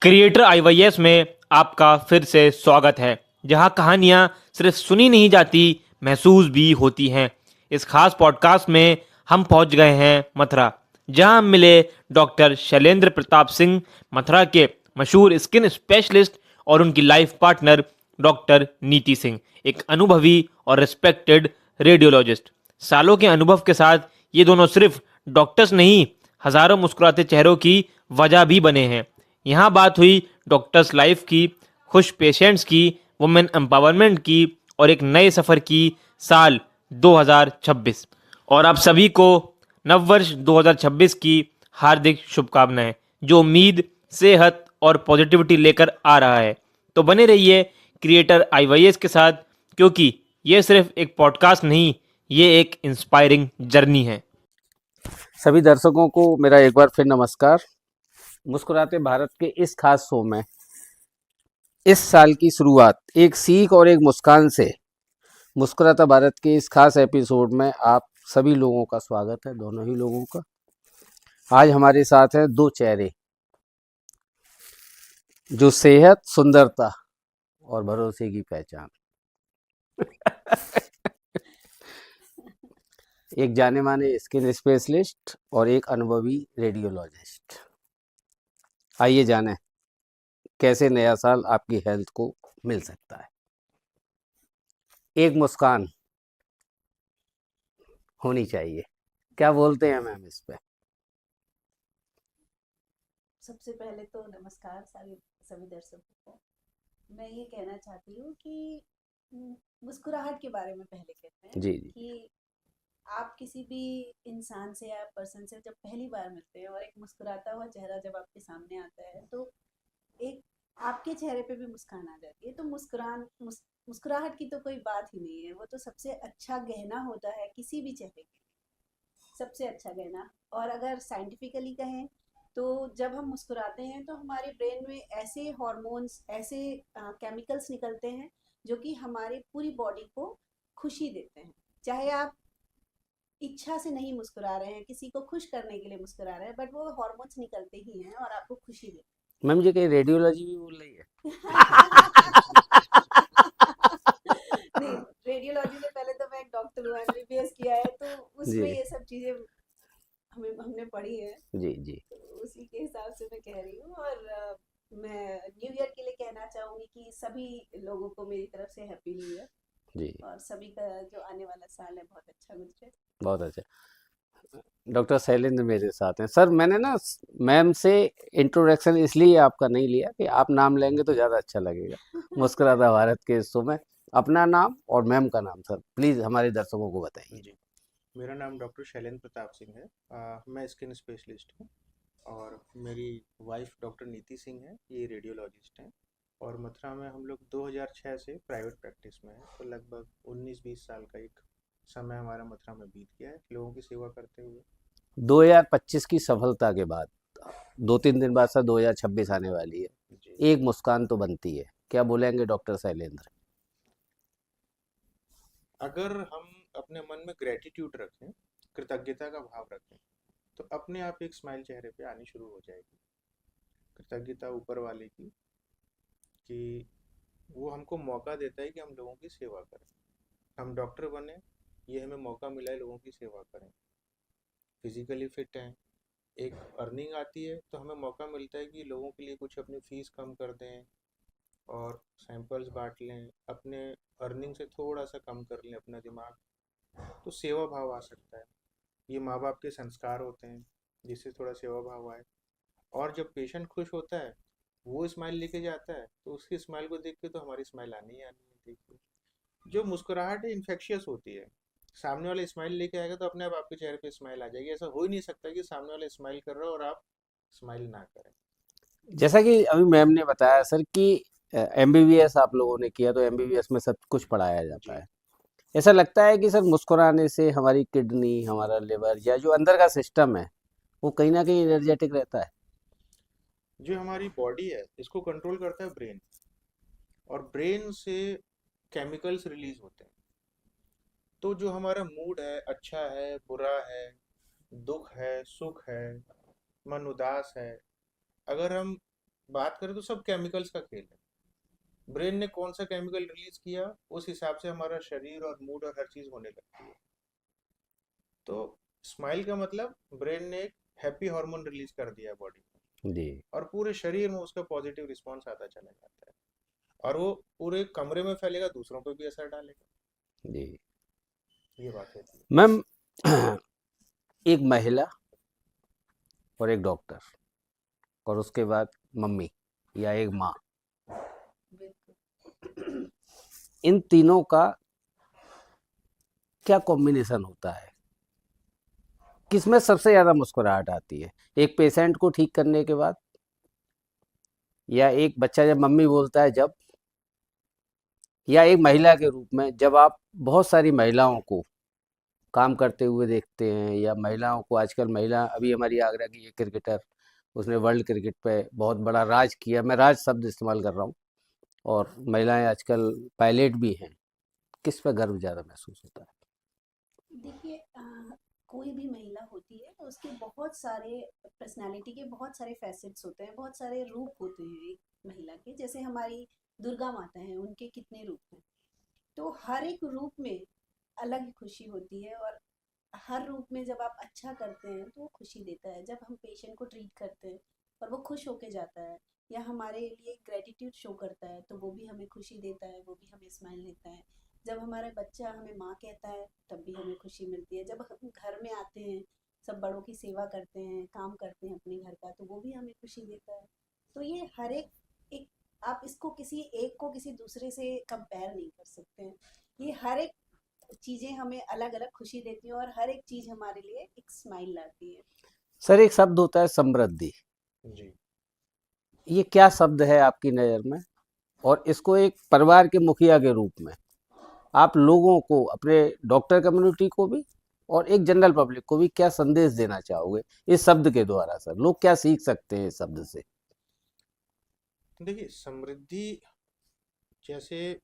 Creator आईवाईएस में आपका फिर से स्वागत है, जहां कहानियां सिर्फ सुनी नहीं जाती, महसूस भी होती हैं। इस खास पॉडकास्ट में हम पहुंच गए हैं मथुरा, जहां हम मिले डॉक्टर शैलेंद्र प्रताप सिंह, मथुरा के मशहूर स्किन स्पेशलिस्ट, और उनकी लाइफ पार्टनर डॉक्टर नीति सिंह, एक अनुभवी और रिस्पेक्टेड रेडियोलॉजिस्ट। सालों के अनुभव के साथ ये दोनों सिर्फ डॉक्टर्स नहीं, हजारों मुस्कुराते चेहरों की वजह भी बने हैं। यहाँ बात हुई डॉक्टर्स लाइफ की, खुश पेशेंट्स की, वुमेन एम्पावरमेंट की, और एक नए सफ़र की। साल 2026 और आप सभी को नववर्ष 2026 की हार्दिक शुभकामनाएं, जो उम्मीद, सेहत और पॉजिटिविटी लेकर आ रहा है। तो बने रहिए क्रिएटर आईवाईएस के साथ, क्योंकि ये सिर्फ एक पॉडकास्ट नहीं, ये एक इंस्पायरिंग जर्नी है। सभी दर्शकों को मेरा एक बार फिर नमस्कार। मुस्कुराते भारत के इस खास शो में इस साल की शुरुआत एक सीख और एक मुस्कान से, मुस्कुराता भारत के इस खास एपिसोड में आप सभी लोगों का स्वागत है, दोनों ही लोगों का। आज हमारे साथ हैं दो चेहरे जो सेहत, सुंदरता और भरोसे की पहचान। एक जाने माने स्किन स्पेशलिस्ट और एक अनुभवी रेडियोलॉजिस्ट। आइए जाने कैसे नया साल आपकी हेल्थ को मिल सकता है। एक मुस्कान होनी चाहिए, क्या बोलते हैं मैम इस पे? सबसे पहले तो नमस्कार सभी सभी दर्शकों को। मैं ये कहना चाहती हूँ कि मुस्कुराहट के बारे में पहले कहते हैं जी जी। कि आप किसी भी इंसान से या पर्सन से जब पहली बार मिलते हैं और एक मुस्कुराता हुआ चेहरा जब आपके सामने आता है, तो एक आपके चेहरे पे भी मुस्कान आ जाती है। तो मुस्कुराहट की तो कोई बात ही नहीं है। वो तो सबसे अच्छा गहना होता है किसी भी चेहरे के लिए, सबसे अच्छा गहना। और अगर साइंटिफिकली कहें तो जब हम मुस्कुराते हैं तो हमारे ब्रेन में ऐसे हॉर्मोन्स, ऐसे केमिकल्स निकलते हैं जो कि हमारी पूरी बॉडी को खुशी देते हैं। चाहे आप इच्छा से नहीं मुस्कुरा रहे हैं, किसी को खुश करने के लिए मुस्कुरा रहे हैं, बट वो हॉर्मोन्स निकलते ही हैं और आपको खुशी देते मैम जी कहीं रेडियोलॉजी भी बोल रही है? नहीं, रेडियोलॉजी से पहले तो मैं एक डॉक्टर हूँ, एमबीबीएस किया है, तो उसमें जी ये सब चीजें हमने पढ़ी है। जी जी। तो उसी के हिसाब से मैं कह रही हूँ। और मैं न्यू ईयर के लिए कहना चाहूंगी कि सभी लोगों को मेरी तरफ से हैप्पी न्यू ईयर, जी और सभी का जो आने वाला साल है बहुत अच्छा गुजरे। बहुत अच्छा। डॉक्टर शैलेंद्र मेरे साथ हैं। सर मैंने ना मैम से इंट्रोडक्शन इसलिए आपका नहीं लिया कि आप नाम लेंगे तो ज़्यादा अच्छा लगेगा मुस्कुराता भारत के इस शो में। अपना नाम और मैम का नाम सर प्लीज़ हमारे दर्शकों को बताइए। जी, मेरा नाम डॉक्टर शैलेंद्र प्रताप सिंह है। मैं स्किन स्पेशलिस्ट हूँ और मेरी वाइफ डॉक्टर नीति सिंह है, ये रेडियोलॉजिस्ट हैं। और मथुरा में हम लोग 2006 से प्राइवेट प्रैक्टिस में हैं, तो लगभग 19-20 साल का एक समय हमारा मथुरा में बीत गया है लोगों की सेवा करते हुए। 2025 की सफलता के बाद 2-3 दिन बाद सर 2026 आने वाली है। जी, एक मुस्कान तो बनती है, क्या बोलेंगे डॉक्टर शैलेंद्र? अगर हम अपने मन में ग्रेटिट्यूड रखें, कृतज्ञता का भाव रखें, तो अपने आप एक स्माइल चेहरे पे आनी शुरू हो जाएगी। कृतज्ञता ऊपर वाले की, कि वो हमको मौका देता है कि हम लोगों की सेवा करें। हम डॉक्टर बने, ये हमें मौका मिला है लोगों की सेवा करें। फिजिकली फिट हैं, एक अर्निंग आती है, तो हमें मौका मिलता है कि लोगों के लिए कुछ अपनी फीस कम कर दें और सैंपल्स बांट लें, अपने अर्निंग से थोड़ा सा कम कर लें अपना दिमाग, तो सेवा भाव आ सकता है। ये माँ बाप के संस्कार होते हैं जिससे थोड़ा सेवा भाव आए। और जब पेशेंट खुश होता है, वो स्माइल लेके जाता है, तो उसकी स्माइल को देख के तो हमारी स्माइल आनी ही आनी है। देखिए, जो मुस्कुराहट है इन्फेक्शियस होती है। सामने वाला स्माइल लेके आएगा तो अपने आप आपके चेहरे पे स्माइल आ जाएगी। ऐसा हो ही नहीं सकता कि सामने वाला स्माइल कर रहा हो और आप स्माइल ना करें। जैसा कि अभी मैम ने बताया सर कि एमबीबीएस आप लोगों ने किया, तो एमबीबीएस में सब कुछ पढ़ाया जाता जी, है। ऐसा लगता है कि सर मुस्कुराने से हमारी किडनी, हमारा लिवर या जो अंदर का सिस्टम है वो कहीं ना कहीं एनर्जेटिक रहता है। जो हमारी बॉडी है इसको कंट्रोल करता है ब्रेन, और ब्रेन से केमिकल्स रिलीज होते हैं। तो जो हमारा मूड है, अच्छा है, बुरा है, दुख है, सुख है, मन उदास है, अगर हम बात करें तो सब केमिकल्स का खेल है। ब्रेन ने कौन सा केमिकल रिलीज किया, उस हिसाब से हमारा शरीर और मूड और हर चीज होने लगती है। तो स्माइल का मतलब ब्रेन ने एक हैप्पी हार्मोन रिलीज कर दिया बॉडी में, जी और पूरे शरीर में उसका पॉजिटिव रिस्पॉन्स आता चला जाता है, और वो पूरे कमरे में फैलेगा, दूसरों पर भी असर डालेगा। जी। ये बात होती है। मैम, एक महिला और एक डॉक्टर और उसके बाद मम्मी या एक माँ, बिल्कुल। इन तीनों का क्या कॉम्बिनेशन होता है? किसमें सबसे ज़्यादा मुस्कुराहट आती है? एक पेशेंट को ठीक करने के बाद, या एक बच्चा जब मम्मी बोलता है जब, या एक महिला के रूप में जब आप बहुत सारी महिलाओं को काम करते हुए देखते हैं, या महिलाओं को आजकल, महिला अभी हमारी आगरा की एक क्रिकेटर, उसने वर्ल्ड क्रिकेट पे बहुत बड़ा राज किया, मैं राज शब्द इस्तेमाल कर रहा हूँ, और महिलाएं आजकल पायलट भी हैं, किस पे गर्व ज़्यादा महसूस होता है? देखिए, कोई भी महिला होती है तो उसके बहुत सारे पर्सनालिटी के बहुत सारे फैसेट्स होते हैं, बहुत सारे रूप होते हैं एक महिला के। जैसे हमारी दुर्गा माता है, उनके कितने रूप हैं। तो हर एक रूप में अलग खुशी होती है, और हर रूप में जब आप अच्छा करते हैं तो वो खुशी देता है। जब हम पेशेंट को ट्रीट करते हैं और वो खुश होके जाता है, या हमारे लिए ग्रेटिट्यूड शो करता है, तो वो भी हमें खुशी देता है, वो भी हमें स्माइल देता है। जब हमारा बच्चा हमें माँ कहता है तब भी हमें खुशी मिलती है। जब हम घर में आते हैं, सब बड़ों की सेवा करते हैं, काम करते हैं अपने घर का, तो वो भी हमें खुशी देता है। तो ये हर एक आप इसको किसी एक को किसी दूसरे से कंपेयर नहीं कर सकते हैं। ये हर एक चीज़ें हमें अलग-अलग खुशी देती हैं, और हर एक चीज़ हमारे लिए एक स्माइल लाती है। सर, एक शब्द होता है समृद्धि, जी। ये क्या शब्द है आपकी नज़र में? और इसको एक परिवार के मुखिया के रूप में आप लोगों को, अपने डॉक्टर कम्युनिटी को भी और एक जनरल पब्लिक को भी क्या संदेश देना चाहोगे इस शब्द के द्वारा? सर, लोग क्या सीख सकते हैं इस शब्द से? देखिए, समृद्धि जैसे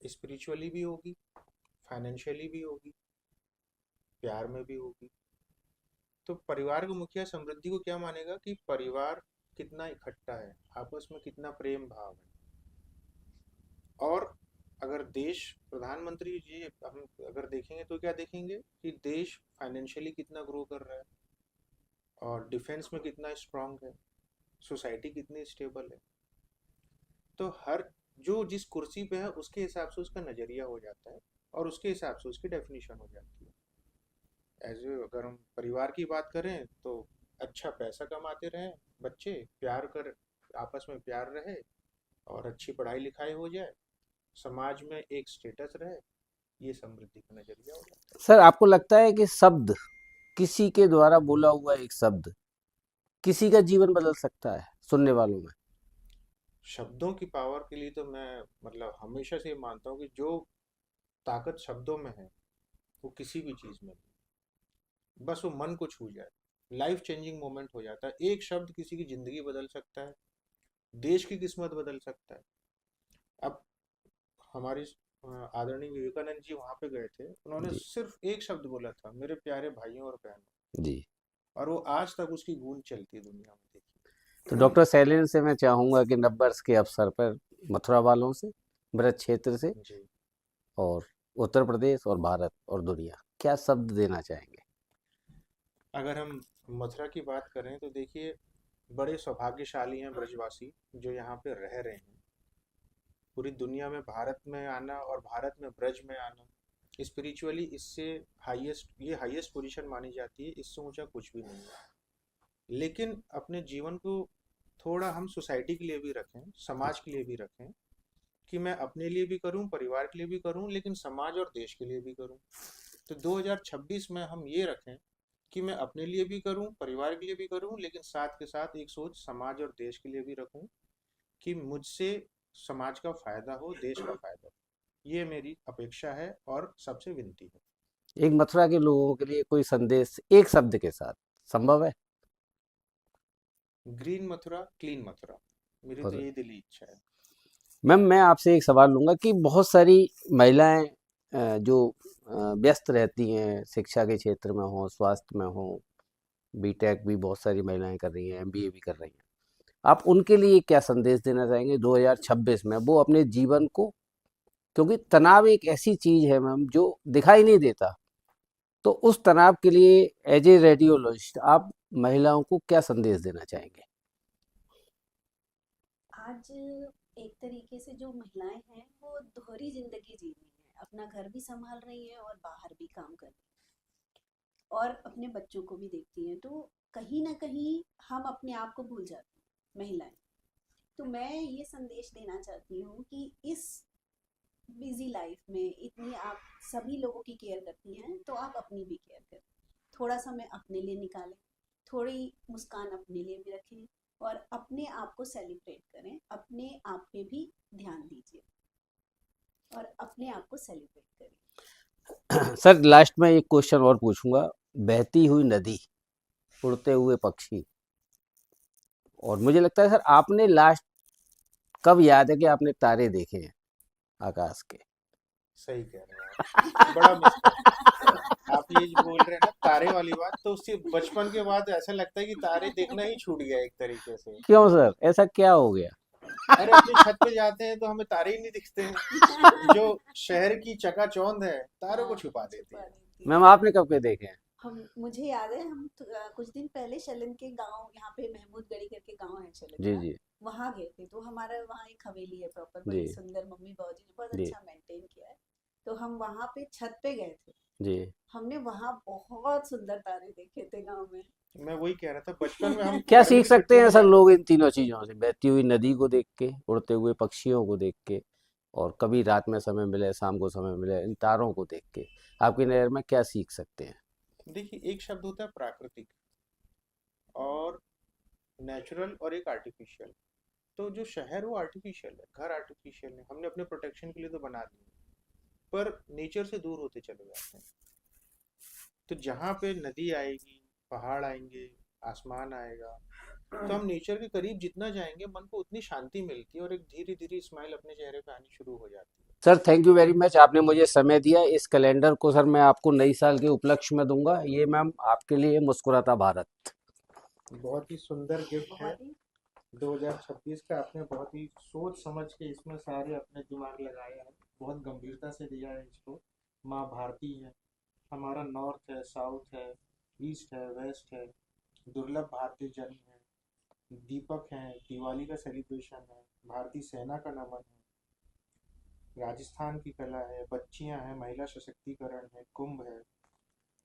स्पिरिचुअली भी होगी, फाइनेंशियली भी होगी, प्यार में भी होगी। तो परिवार का मुखिया समृद्धि को क्या मानेगा कि परिवार कितना इकट्ठा है, आपस में कितना प्रेम भाव है। और अगर देश, प्रधानमंत्री जी हम अगर देखेंगे तो क्या देखेंगे कि देश फाइनेंशियली कितना ग्रो कर रहा है, और डिफेंस में कितना स्ट्रांग है, सोसाइटी कितनी स्टेबल है। तो हर जो जिस कुर्सी पे है उसके हिसाब से उसका नज़रिया हो जाता है, और उसके हिसाब से उसकी डेफिनेशन हो जाती है। एज अगर हम परिवार की बात करें तो अच्छा पैसा कमाते रहें, बच्चे प्यार कर, आपस में प्यार रहे, और अच्छी पढ़ाई लिखाई हो जाए, समाज में एक स्टेटस रहे, ये समृद्धि का नजरिया हो जाता सर, आपको लगता है कि शब्द, किसी के द्वारा बोला हुआ एक शब्द किसी का जीवन बदल सकता है सुनने वालों में? है। शब्दों की पावर के लिए तो मैं मतलब हमेशा से ये मानता हूँ कि जो ताकत शब्दों में है वो किसी भी चीज़ में नहीं। बस वो मन को छू जाए, लाइफ चेंजिंग मोमेंट हो जाता है। एक शब्द किसी की जिंदगी बदल सकता है, देश की किस्मत बदल सकता है। अब हमारे आदरणीय विवेकानंद जी वहां पे गए थे, उन्होंने जी सिर्फ एक शब्द बोला था, मेरे प्यारे भाइयों और बहनों, जी। और वो आज तक उसकी गूंज चलती है दुनिया में, तो देखिए। डॉक्टर शैलेंद्र से मैं चाहूँगा कि नववर्ष के अवसर पर मथुरा वालों से, ब्रज क्षेत्र से, जी। और उत्तर प्रदेश और भारत और दुनिया, क्या शब्द देना चाहेंगे? अगर हम मथुरा की बात करें तो देखिए, बड़े सौभाग्यशाली हैं ब्रजवासी जो यहाँ पे रह रहे हैं। पूरी दुनिया में भारत में आना और भारत में ब्रज में आना, स्पिरिचुअली इससे हाईएस्ट, ये हाईएस्ट पोजीशन मानी जाती है, इससे ऊंचा कुछ भी नहीं है। लेकिन अपने जीवन को थोड़ा हम सोसाइटी के लिए भी रखें, समाज के लिए भी रखें, कि मैं अपने लिए भी करूं, परिवार के लिए भी करूं, लेकिन समाज और देश के लिए भी करूं। तो 2026 में हम ये रखें कि मैं अपने लिए भी करूं, परिवार के लिए भी करूं, लेकिन साथ के साथ एक सोच समाज और देश के लिए भी रखूं, कि मुझसे समाज का फायदा हो, देश का फायदा हो। ये मेरी अपेक्षा है और सबसे विनती है। एक मथुरा के लोगों के लिए कोई संदेश एक शब्द के साथ संभव है? ग्रीन मथुरा, क्लीन मथुरा, मेरी तो और यही दिली इच्छा है। मैम, मैं आपसे एक सवाल लूँगा कि बहुत सारी महिलाएं जो व्यस्त रहती हैं, शिक्षा के क्षेत्र में हों, स्वास्थ्य में हों, बीटेक भी बहुत सारी महिलाएं कर रही हैं, एमबीए भी कर रही हैं, आप उनके लिए क्या संदेश देना चाहेंगे 2026 में, वो अपने जीवन को, क्योंकि तनाव एक ऐसी चीज है मैम जो दिखाई नहीं देता, तो उस तनाव के लिए एज ए रेडियोलॉजिस्ट आप महिलाओं को क्या संदेश देना चाहेंगे? आज एक तरीके से जो महिलाएं हैं वो दोहरी जिंदगी जी रही हैं, अपना घर भी संभाल रही हैं और बाहर भी काम कर रही हैं और अपने बच्चों को भी देखती हैं, तो कहीं ना कहीं हम अपने आप को भूल जाते हैं महिलाएं। तो मैं ये संदेश देना चाहती हूँ कि इस बिजी लाइफ में इतनी आप सभी लोगों की केयर करती हैं, तो आप अपनी भी केयर करें, थोड़ा समय अपने लिए निकालें, थोड़ी मुस्कान अपने लिए भी रखें और अपने आप को सेलिब्रेट करें, अपने आप पे भी ध्यान दीजिए और अपने आप को सेलिब्रेट करिए। सर लास्ट में एक क्वेश्चन और पूछूंगा, बहती हुई नदी, उड़ते हुए पक्षी, और मुझे लगता है सर आपने लास्ट कब याद है कि आपने तारे देखे हैं आकाश के? सही कह रहे हैं आप, बड़ा मिस करते हैं आप ये जो बोल रहे हैं ना तारे वाली बात, तो उससे बचपन के बाद ऐसा लगता है कि तारे देखना ही छूट गया एक तरीके से। क्यों सर, ऐसा क्या हो गया? अरे अपनी छत पे जाते हैं तो हमें तारे ही नहीं दिखते हैं, जो शहर की चकाचौंध है तारों को हाँ, छुपा देती छुपा है। देती है। मैम आपने कब के देखे हैं? मुझे याद है हम कुछ दिन पहले शलन के गांव, यहाँ पे महमूदगढ़ी करके गांव है शलन जी का, जी वहां गए थे। तो हमारा वहाँ एक हवेली है प्रॉपर, जी बड़ी सुंदर, मम्मी बाबूजी ने बहुत जी अच्छा मेंटेन किया है। तो हम वहां पे छत पे गए थे, जी। हमने वहां बहुत सुंदर तारे देखे थे गांव में। मैं वही कह रहा था, बचपन में हम क्या गर्मी सीख की सकते छुट्टियों हैं में सर जाते लोग थे। इन तीनों चीजों से, बहती हुई नदी को देख के, उड़ते हुए पक्षियों को देख के, और कभी रात में समय मिले, शाम को समय मिले, इन तारों को देख के आपकी नज़र में क्या सीख सकते हैं? देखिए, एक शब्द होता है प्राकृतिक और नेचुरल और एक आर्टिफिशियल। तो जो शहर वो आर्टिफिशियल है, घर आर्टिफिशियल है, हमने अपने प्रोटेक्शन के लिए तो बना दिए, पर नेचर से दूर होते चले जाते हैं। तो जहाँ पे नदी आएगी, पहाड़ आएंगे, आसमान आएगा, तो हम नेचर के करीब जितना जाएंगे मन को उतनी शांति मिलती है और एक धीरे धीरे स्माइल अपने चेहरे पे आनी शुरू हो जाती है। Sir thank you very much, आपने मुझे समय दिया। इस कैलेंडर को सर मैं आपको नई साल के उपलक्ष्य में दूंगा, ये मैम आपके लिए मुस्कुराता भारत। बहुत ही सुंदर गिफ्ट है बहुत ही 2026 का। आपने बहुत ही सोच समझ के इसमें सारे अपने दिमाग लगाया है, बहुत गंभीरता से दिया है इसको। माँ भारती है, हमारा नॉर्थ है, साउथ है, ईस्ट है, वेस्ट है, दुर्लभ भारतीय जन्म है, दीपक है, दिवाली का सेलिब्रेशन है, भारतीय सेना का नमन है, राजस्थान की कला है, बच्चियां हैं, महिला सशक्तिकरण है, कुंभ है।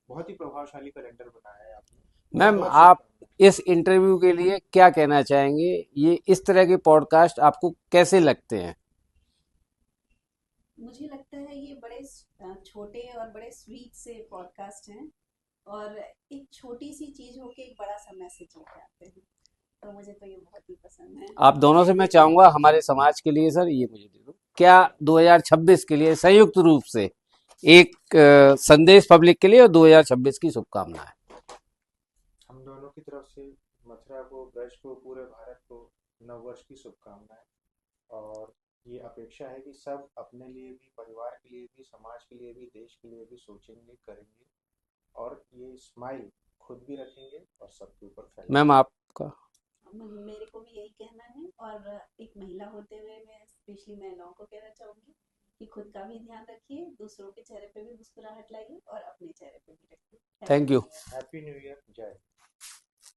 बहुत ही प्रभावशाली कैलेंडर बनाया है आपने। बहुत मैम बहुत आप शुभकामनाएं। इस इंटरव्यू के लिए क्या कहना चाहेंगे? ये इस तरह के पॉडकास्ट आपको कैसे लगते हैं? मुझे लगता है ये बड़े छोटे और बड़े स्वीट से पॉडकास्ट हैं और एक छोटी सी चीज होके एक बड़ा सा मैसेज लेके आते हैं, तो मुझे तो ये बहुत ही पसंद है। आप दोनों से मैं चाहूंगा हमारे समाज के लिए, सर ये मुझे दे दो, क्या 2026 के लिए संयुक्त रूप से एक संदेश पब्लिक के लिए और 2026 की शुभकामनाएं। हम दोनों की तरफ से मथुरा को, ब्रज को, पूरे भारत को नववर्ष की शुभकामनाएं। और ये अपेक्षा है कि सब अपने लिए भी, परिवार के लिए भी, समाज के लिए भी, देश के लिए भी सोचेंगे, करेंगे और ये स्माइल खुद भी रखेंगे और सबके ऊपर मैम फैलाएंगे। आपका? मेरे को भी यही कहना है और एक महिला होते हुए मैं स्पेशली महिलाओं को कहना चाहूंगी कि खुद का भी ध्यान रखिए, दूसरों के चेहरे पे भी मुस्कुराहट लाइए और अपने चेहरे पे भी रखिए। Happy thank new you. Year. Happy new year. जय